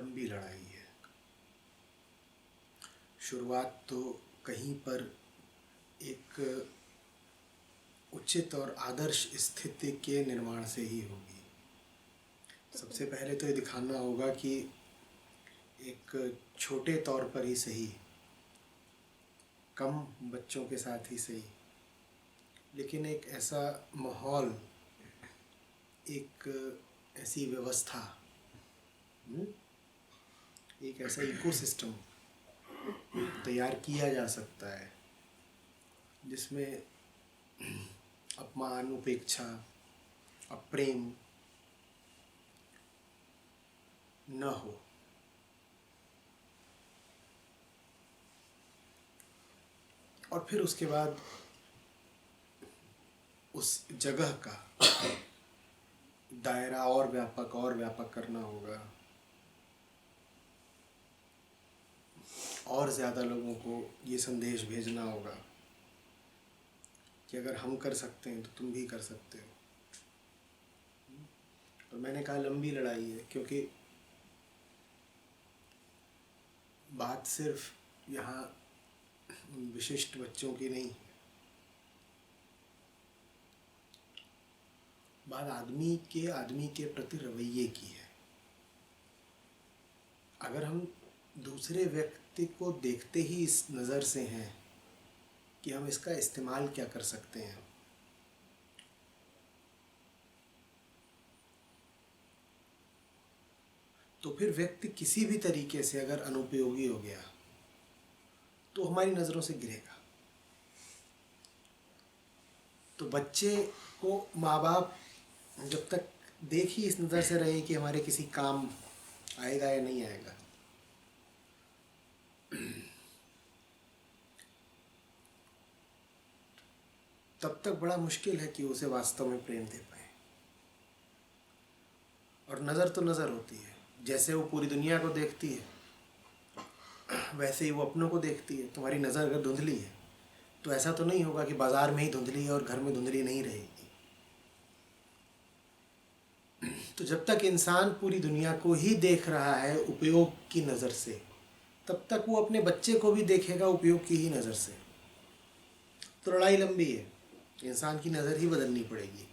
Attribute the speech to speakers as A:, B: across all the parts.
A: लंबी लड़ाई है। शुरुआत तो कहीं पर एक उचित और आदर्श स्थिति के निर्माण से ही होगी। सबसे पहले तो ये दिखाना होगा कि एक छोटे तौर पर ही सही, कम बच्चों के साथ ही सही, लेकिन एक ऐसा माहौल, एक ऐसी व्यवस्था, एक ऐसा इकोसिस्टम तैयार किया जा सकता है जिसमें अपमान, उपेक्षा, अप्रेम न हो। और फिर उसके बाद उस जगह का दायरा और व्यापक करना होगा, और ज़्यादा लोगों को ये संदेश भेजना होगा कि अगर हम कर सकते हैं तो तुम भी कर सकते हो। तो मैंने कहा लंबी लड़ाई है, क्योंकि बात सिर्फ यहाँ विशिष्ट बच्चों की नहीं है, बात आदमी के प्रति रवैये की है। अगर हम दूसरे व्यक्ति को देखते ही इस नज़र से हैं कि हम इसका इस्तेमाल क्या कर सकते हैं, तो फिर व्यक्ति किसी भी तरीके से अगर अनुपयोगी हो गया तो हमारी नज़रों से गिरेगा। तो बच्चे को माँ बाप जब तक देख ही इस नज़र से रहे कि हमारे किसी काम आएगा या नहीं आएगा, तब तक बड़ा मुश्किल है कि उसे वास्तव में प्रेम दे पाए। और नज़र तो नज़र होती है, जैसे वो पूरी दुनिया को देखती है वैसे ही वो अपनों को देखती है। तुम्हारी नज़र अगर धुंधली है तो ऐसा तो नहीं होगा कि बाज़ार में ही धुंधली है और घर में धुंधली नहीं रहेगी। तो जब तक इंसान पूरी दुनिया को ही देख रहा है उपयोग की नज़र से, तब तक वो अपने बच्चे को भी देखेगा उपयोग की ही नज़र से। तो लड़ाई लंबी है, इंसान की नज़र ही बदलनी पड़ेगी।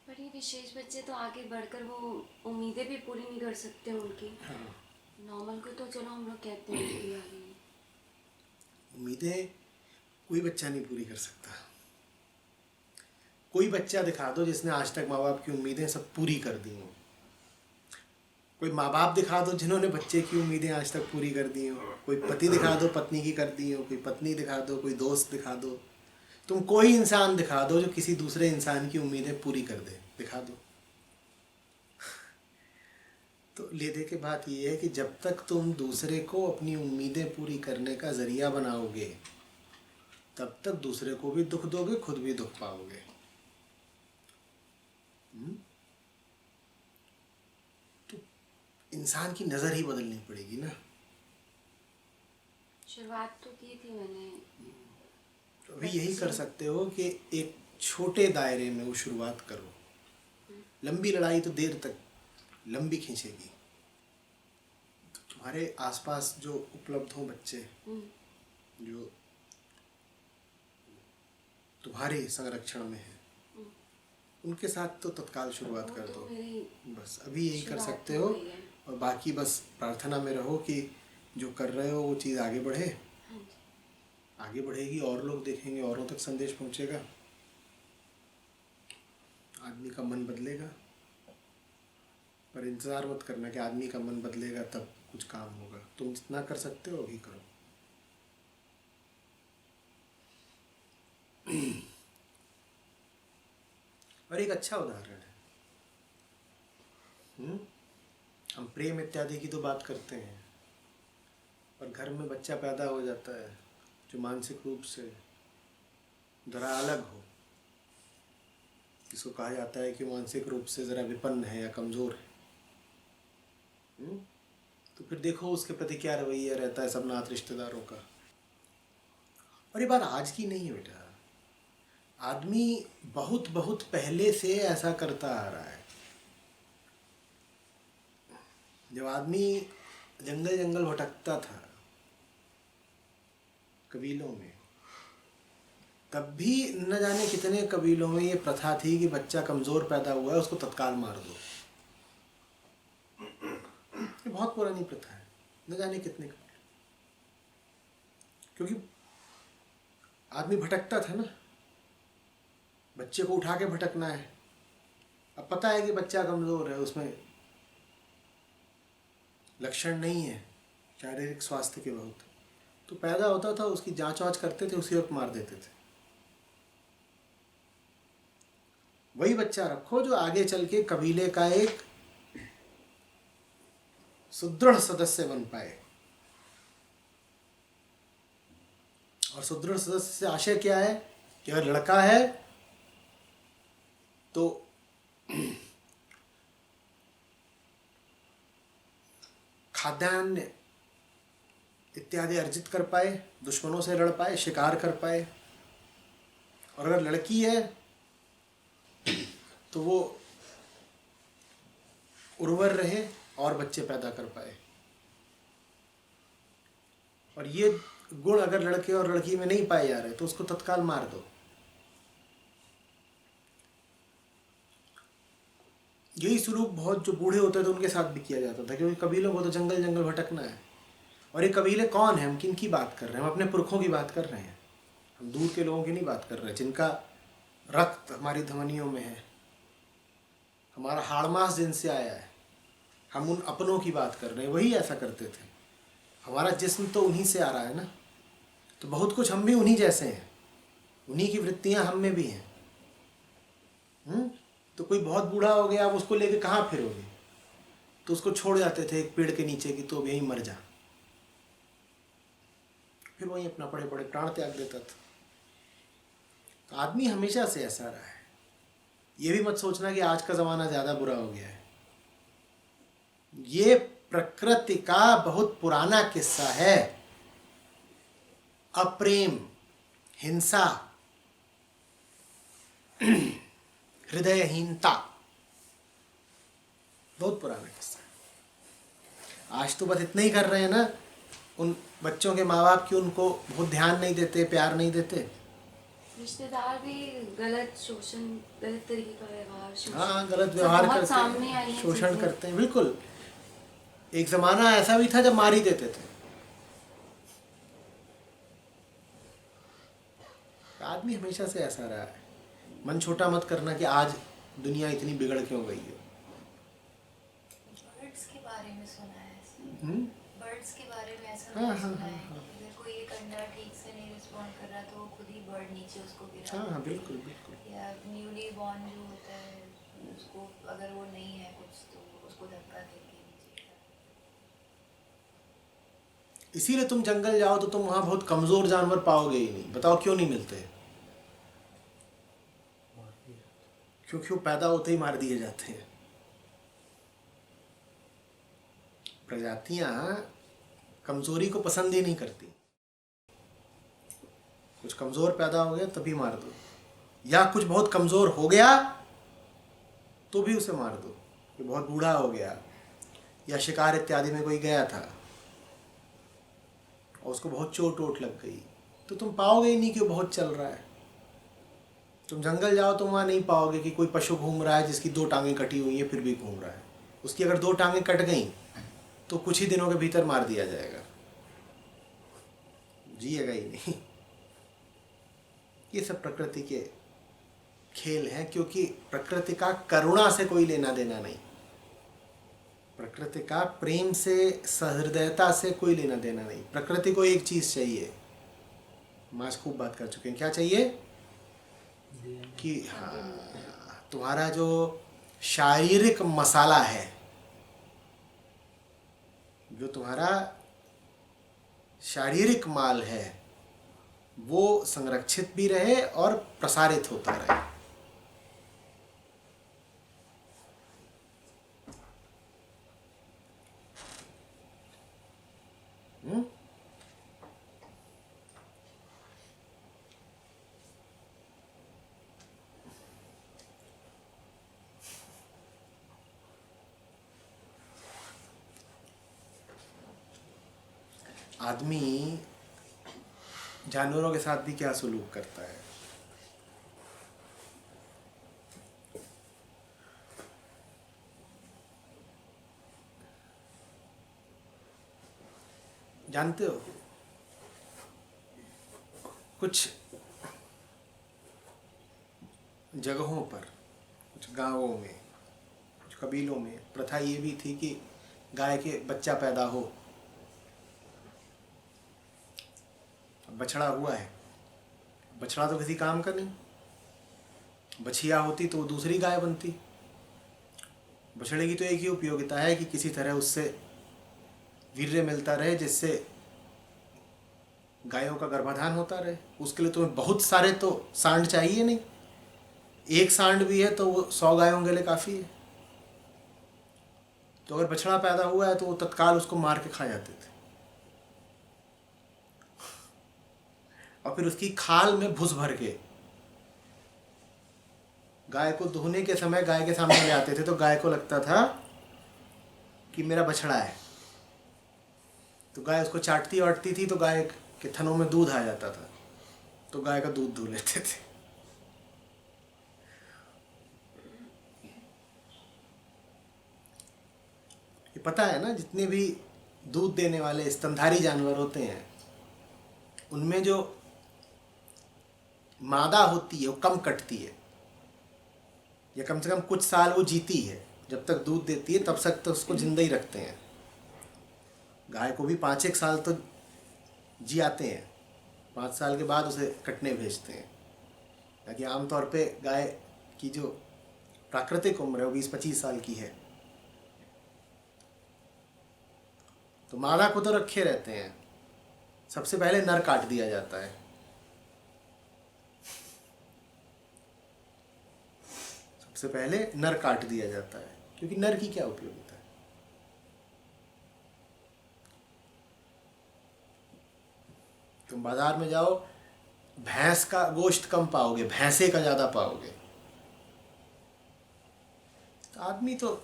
B: पर ये विशेष बच्चे तो आगे बढ़कर वो उम्मीदें भी पूरी नहीं कर सकते उनकी।
A: हाँ,
B: नॉर्मल को तो चलो हम लोग कहते हैं कि आ गई।
A: उम्मीदें कोई बच्चा नहीं पूरी कर सकता। कोई बच्चा दिखा दो जिसने आज तक माँ बाप की उम्मीदें सब पूरी कर दी हों। कोई माँ बाप दिखा दो जिन्होंने बच्चे की उम्मीदें आज तक पूरी कर दी हों। कोई पति दिखा दो पत्नी की कर दी हो, कोई पत्नी दिखा दो, कोई दोस्त दिखा दो। तुम कोई इंसान दिखा दो जो किसी दूसरे इंसान की उम्मीदें पूरी कर दे, दिखा दो। तो ले दे के बात ये है कि जब तक तुम दूसरे को अपनी उम्मीदें पूरी करने का ज़रिया बनाओगे, तब तक दूसरे को भी दुख दोगे, खुद भी दुख पाओगे। तो इंसान की नज़र ही बदलनी पड़ेगी ना।
B: शुरुआत तो की थी मैंने।
A: तो अभी यही कर सकते हो कि एक छोटे दायरे में वो शुरुआत करो। लंबी लड़ाई तो देर तक लंबी खींचेगी। तुम्हारे आसपास जो उपलब्ध हों बच्चे जो तुम्हारे संरक्षण में है, उनके साथ तो तत्काल शुरुआत कर दो। बस अभी यही कर सकते हो। और बाकी बस प्रार्थना में रहो कि जो कर रहे हो वो चीज़ आगे बढ़े। आगे बढ़ेगी, और लोग देखेंगे, औरों तक संदेश पहुंचेगा, आदमी का मन बदलेगा। पर इंतज़ार मत करना कि आदमी का मन बदलेगा तब कुछ काम होगा। तुम जितना कर सकते हो अभी करो। और एक अच्छा उदाहरण है, हम प्रेम इत्यादि की तो बात करते हैं, पर घर में बच्चा पैदा हो जाता है जो मानसिक रूप से ज़रा अलग हो, जिसको कहा जाता है कि मानसिक रूप से ज़रा विपन्न है या कमज़ोर है। तो फिर देखो उसके प्रति क्या रवैया रहता है सब नात रिश्तेदारों का। और ये बात आज की नहीं है बेटा, आदमी बहुत बहुत पहले से ऐसा करता आ रहा है। जब आदमी जंगल जंगल भटकता था कबीलों में, तब भी न जाने कितने कबीलों में ये प्रथा थी कि बच्चा कमज़ोर पैदा हुआ है उसको तत्काल मार दो। ये बहुत पुरानी प्रथा है, न जाने कितने कबीले, क्योंकि आदमी भटकता था ना, बच्चे को उठा के भटकना है। अब पता है कि बच्चा कमज़ोर है, उसमें लक्षण नहीं है शारीरिक स्वास्थ्य के बहुत, तो पैदा होता था, उसकी जांच वाँच करते थे, उसी वक्त मार देते थे। वही बच्चा रखो जो आगे चल के कबीले का एक सुदृढ़ सदस्य बन पाए। और सुदृढ़ सदस्य से आशय क्या है कि अगर लड़का है तो खाद्यान्न इत्यादि अर्जित कर पाए, दुश्मनों से लड़ पाए, शिकार कर पाए। और अगर लड़की है तो वो उर्वर रहे और बच्चे पैदा कर पाए। और ये गुण अगर लड़के और लड़की में नहीं पाए जा रहे तो उसको तत्काल मार दो। यही स्वरूप बहुत जो बूढ़े होते थे उनके साथ भी किया जाता था, क्योंकि कबीलों को तो जंगल जंगल भटकना है। और ये कबीले कौन है, हम किन की बात कर रहे हैं? हम अपने पुरखों की बात कर रहे हैं, हम दूर के लोगों की नहीं बात कर रहे हैं, जिनका रक्त हमारी धमनियों में है, हमारा हाड़ मांस जिनसे आया है। हम उन अपनों की बात कर रहे हैं, वही ऐसा करते थे। हमारा जिस्म तो उन्हीं से आ रहा है ना, तो बहुत कुछ हम भी उन्हीं जैसे हैं, उन्हीं की वृत्तियां हम में भी हैं। तो कोई बहुत बूढ़ा हो गया, आप उसको लेके कहाँ फिरोगे? तो उसको छोड़ जाते थे एक पेड़ के नीचे कि तो अब यहीं मर जा, फिर वहीं अपना पड़े पड़े प्राण त्याग देता था। तो आदमी हमेशा से ऐसा रहा है। ये भी मत सोचना कि आज का ज़माना ज़्यादा बुरा हो गया है। ये प्रकृति का बहुत पुराना किस्सा है। अप्रेम, हिंसा, हृदयहीनता, बहुत पुराना किस्सा है। आज तो बस इतना ही कर रहे हैं ना, उन बच्चों के माँ बाप की उनको बहुत ध्यान नहीं देते, प्यार नहीं देते।
B: रिश्तेदार भी गलत शोषण, गलत तरीके का व्यवहार, शोषण,
A: हाँ, गलत
B: सब
A: व्यवहार
B: बहुत
A: करते
B: सामने आई
A: हैं,
B: हैं
A: शोषण
B: चीजें।
A: करते हैं। बिल्कुल, एक ज़माना ऐसा भी था जब मार ही देते थे। आदमी हमेशा से ऐसा रहा है। मन छोटा मत करना कि आज दुनिया इतनी बिगड़ क्यों गई है।
C: बर्ड्स के बारे में सुना है ऐसे।
A: हम्म?
C: बर्ड्स के बारे में ऐसा
A: हाँ,
C: मैंने
A: हाँ,
C: सुना
A: हाँ,
C: है
A: हाँ।
C: कि अगर कोई एक अंडा ठीक से नहीं रिस्पॉन्ड कर रहा तो वो खुद ही बर्ड नीचे उसको गिरा
A: हाँ,
C: देती है।
A: बिल्कुल बिल्कुल।
C: या न्यूली बॉर्न जो होता है उसको अगर वो नहीं है कुछ तो उसको धक्का देके नीचे गिरा देती
A: इसीलिए तुम जंगल जाओ तो तुम वहाँ बहुत कमज़ोर जानवर पाओगे ही नहीं। बताओ क्यों नहीं मिलते? क्योंकि वो पैदा होते ही मार दिए जाते हैं। प्रजातियां कमजोरी को पसंद ही नहीं करती। कुछ कमजोर पैदा हो गया तभी मार दो, या कुछ बहुत कमजोर हो गया तो भी उसे मार दो। कोई बहुत बूढ़ा हो गया या शिकार इत्यादि में कोई गया था और उसको बहुत चोट वोट लग गई तो तुम पाओगे ही नहीं कि वो बहुत चल रहा है। तुम जंगल जाओ तो वहाँ नहीं पाओगे कि कोई पशु घूम रहा है जिसकी 2 टांगें कटी हुई है फिर भी घूम रहा है। उसकी अगर 2 टांगें कट गई तो कुछ ही दिनों के भीतर मार दिया जाएगा, जिएगा ही नहीं। ये सब प्रकृति के खेल हैं, क्योंकि प्रकृति का करुणा से कोई लेना देना नहीं, प्रकृति का प्रेम से, सहृदयता से कोई लेना देना नहीं। प्रकृति को एक चीज़ चाहिए, हम आज खूब बात कर चुके हैं, क्या चाहिए कि हाँ, तुम्हारा जो शारीरिक मसाला है, जो तुम्हारा शारीरिक माल है, वो संरक्षित भी रहे और प्रसारित होता रहे। आदमी जानवरों के साथ भी क्या सलूक करता है। जानते हो, कुछ जगहों पर, कुछ गांवों में, कुछ कबीलों में प्रथा ये भी थी कि गाय के बच्चा पैदा हो, बछड़ा हुआ है, बछड़ा तो किसी काम का नहीं, बछिया होती तो वो दूसरी गाय बनती। बछड़े की तो एक ही उपयोगिता है कि किसी तरह उससे वीर्य मिलता रहे, जिससे गायों का गर्भाधान होता रहे। उसके लिए तुम्हें बहुत सारे तो सांड चाहिए नहीं, एक सांड भी है तो वो 100 गायों के लिए काफ़ी है। तो अगर बछड़ा पैदा हुआ है तो वो तत्काल उसको मार के खा जाते थे, और फिर उसकी खाल में भूस भर के गाय को दुहने के समय गाय के सामने ले आते थे, तो गाय को लगता था कि मेरा बछड़ा है। तो गाय उसको चाटती वाटती थी, तो गाय के थनों में दूध आ जाता था, तो गाय का दूध दूह लेते थे। ये पता है ना, जितने भी दूध देने वाले स्तनधारी जानवर होते हैं, उनमें जो मादा होती है वो कम कटती है, या कम से कम कुछ साल वो जीती है। जब तक दूध देती है तब तक तो उसको जिंदा ही रखते हैं। गाय को भी 5-1 साल तो जी आते हैं, 5 साल के बाद उसे कटने भेजते हैं, ताकि आमतौर पे गाय की जो प्राकृतिक उम्र है वो 20-25 साल की है। तो मादा को तो रखे रहते हैं, सबसे पहले नर काट दिया जाता है। सबसे पहले नर काट दिया जाता है, क्योंकि नर की क्या उपयोगिता है। तुम बाजार में जाओ, भैंस का गोश्त कम पाओगे, भैंसे का ज्यादा पाओगे। तो आदमी तो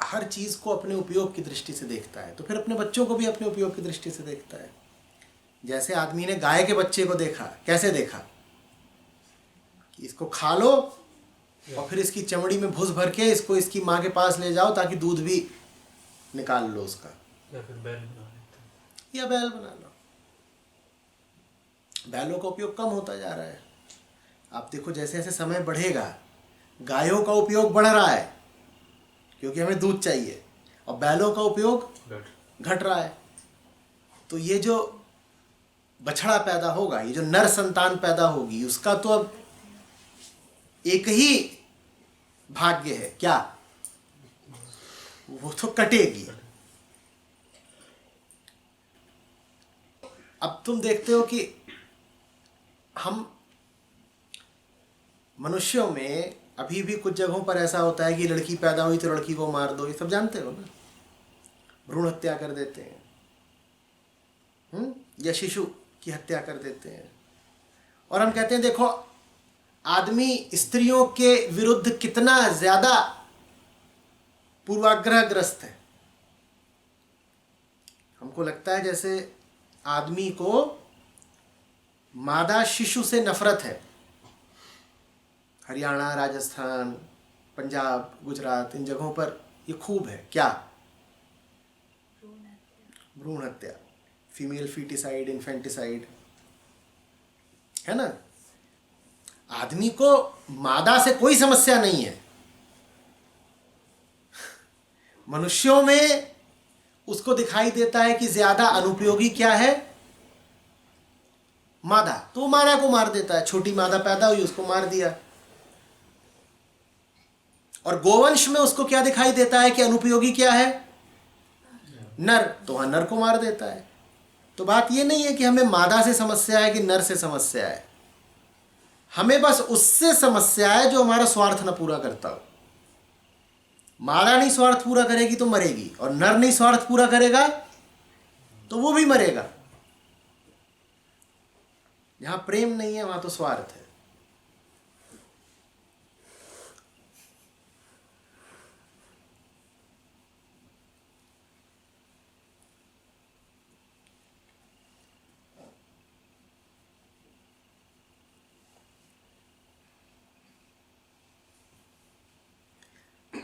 A: हर चीज को अपने उपयोग की दृष्टि से देखता है, तो फिर अपने बच्चों को भी अपने उपयोग की दृष्टि से देखता है। जैसे आदमी ने गाय के बच्चे को देखा, कैसे देखा कि इसको खा लो और फिर इसकी चमड़ी में भूस भर के इसको इसकी माँ के पास ले जाओ ताकि दूध भी निकाल लो उसका,
D: या फिर बैल बना लेते हैं।
A: या बैल बना लो। बैलों का उपयोग कम होता जा रहा है। आप देखो, जैसे जैसे समय बढ़ेगा गायों का उपयोग बढ़ रहा है, क्योंकि हमें दूध चाहिए, और बैलों का उपयोग घट रहा है। तो ये जो बछड़ा पैदा होगा, ये जो नर संतान पैदा होगी, उसका तो अब एक ही भाग्य है, क्या? वो तो कटेगी। अब तुम देखते हो कि हम मनुष्यों में अभी भी कुछ जगहों पर ऐसा होता है कि लड़की पैदा हुई तो लड़की को मार दो, ये सब जानते हो ना, भ्रूण हत्या कर देते हैं, या शिशु की हत्या कर देते हैं। और हम कहते हैं देखो आदमी स्त्रियों के विरुद्ध कितना ज्यादा पूर्वाग्रहग्रस्त है। हमको लगता है जैसे आदमी को मादा शिशु से नफरत है। हरियाणा, राजस्थान, पंजाब, गुजरात, इन जगहों पर ये खूब है। क्या? भ्रूण हत्या, फीमेल फीटिसाइड, इन्फेंटिसाइड, है ना। आदमी को मादा से कोई समस्या नहीं है। मनुष्यों में उसको दिखाई देता है कि ज्यादा अनुपयोगी क्या है, मादा, तो मादा को मार देता है। छोटी मादा पैदा हुई, उसको मार दिया। और गोवंश में उसको क्या दिखाई देता है कि अनुपयोगी क्या है, नर, तो वहां नर को मार देता है। तो बात यह नहीं है कि हमें मादा से समस्या है कि नर से समस्या है, हमें बस उससे समस्या है जो हमारा स्वार्थ न पूरा करता हो। मादा नहीं स्वार्थ पूरा करेगी तो मरेगी, और नर नहीं स्वार्थ पूरा करेगा तो वो भी मरेगा। जहां प्रेम नहीं है वहां तो स्वार्थ है।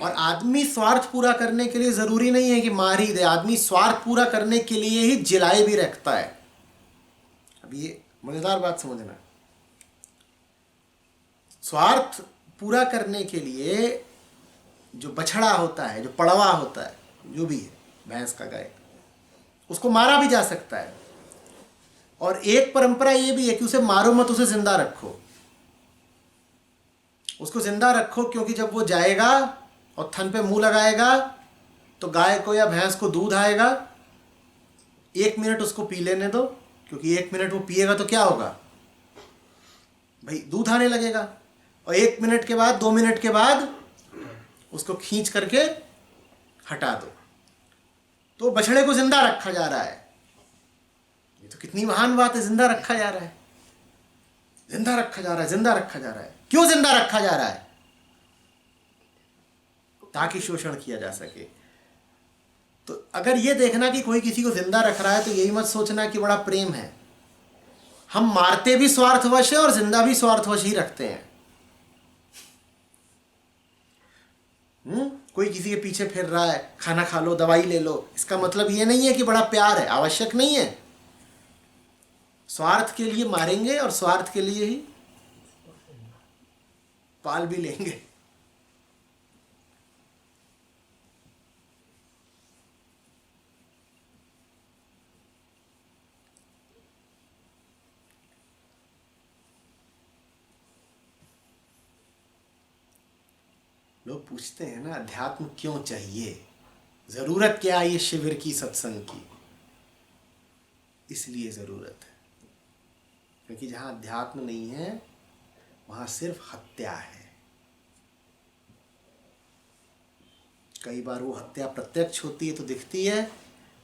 A: और आदमी स्वार्थ पूरा करने के लिए जरूरी नहीं है कि मार ही दे, आदमी स्वार्थ पूरा करने के लिए ही जिलाए भी रखता है। अब ये मजेदार बात समझना, स्वार्थ पूरा करने के लिए जो बछड़ा होता है, जो पड़वा होता है, जो भी है, भैंस का, गाय, उसको मारा भी जा सकता है। और एक परंपरा ये भी है कि उसे मारो मत, उसे जिंदा रखो। उसको जिंदा रखो क्योंकि जब वो जाएगा और थन पे मुंह लगाएगा तो गाय को या भैंस को दूध आएगा। 1 मिनट उसको पी लेने दो, क्योंकि 1 मिनट वो पिएगा तो क्या होगा भाई, दूध आने लगेगा। और 1 मिनट के बाद, 2 मिनट के बाद उसको खींच करके हटा दो। तो बछड़े को जिंदा रखा जा रहा है। ये तो कितनी महान बात है, जिंदा रखा जा रहा है, जिंदा रखा जा रहा है, जिंदा रखा जा रहा है। क्यों जिंदा रखा जा रहा है? ताकि शोषण किया जा सके। तो अगर ये देखना कि कोई किसी को जिंदा रख रहा है तो यही मत सोचना कि बड़ा प्रेम है। हम मारते भी स्वार्थवश है और जिंदा भी स्वार्थवश ही रखते हैं। कोई किसी के पीछे फिर रहा है, खाना खा लो, दवाई ले लो, इसका मतलब ये नहीं है कि बड़ा प्यार है, आवश्यक नहीं है। स्वार्थ के लिए मारेंगे और स्वार्थ के लिए ही पाल भी लेंगे। लोग पूछते हैं ना, अध्यात्म क्यों चाहिए, जरूरत क्या है ये शिविर की, सत्संग की? इसलिए जरूरत है क्योंकि जहां अध्यात्म नहीं है वहां सिर्फ हत्या है। कई बार वो हत्या प्रत्यक्ष होती है तो दिखती है,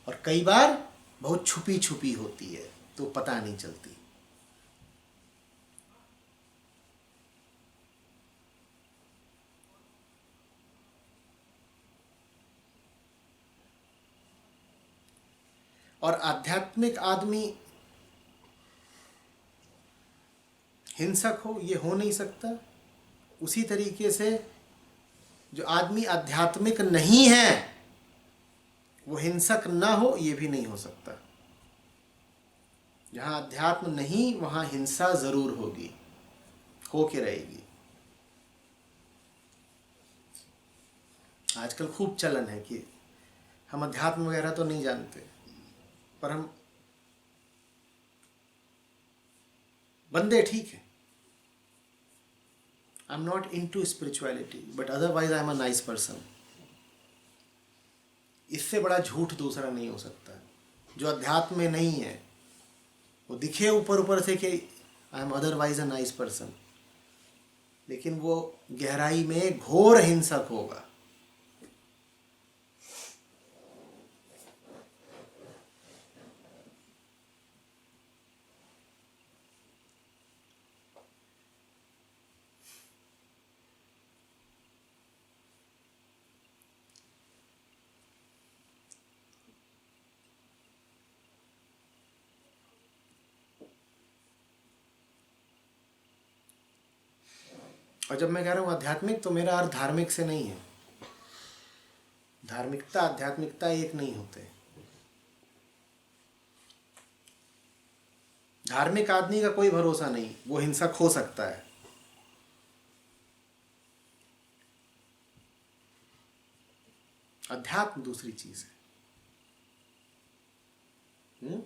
A: और कई बार बहुत छुपी छुपी होती है तो पता नहीं चलती। और आध्यात्मिक आदमी हिंसक हो, ये हो नहीं सकता। उसी तरीके से जो आदमी आध्यात्मिक नहीं है वो हिंसक ना हो, ये भी नहीं हो सकता। जहां अध्यात्म नहीं वहां हिंसा जरूर होगी, हो के रहेगी। आजकल खूब चलन है कि हम अध्यात्म वगैरह तो नहीं जानते, पर हम बंदे ठीक है। I am not into spirituality but otherwise I am a nice person. इससे बड़ा झूठ दूसरा नहीं हो सकता। जो अध्यात्म में नहीं है वो दिखे ऊपर ऊपर से कि I am otherwise a nice person, लेकिन वो गहराई में घोर हिंसक होगा। और जब मैं कह रहा हूँ आध्यात्मिक तो मेरा अर्थ धार्मिक से नहीं है। धार्मिकता आध्यात्मिकता एक नहीं होते। धार्मिक आदमी का कोई भरोसा नहीं, वो हिंसक हो सकता है। अध्यात्म दूसरी चीज है।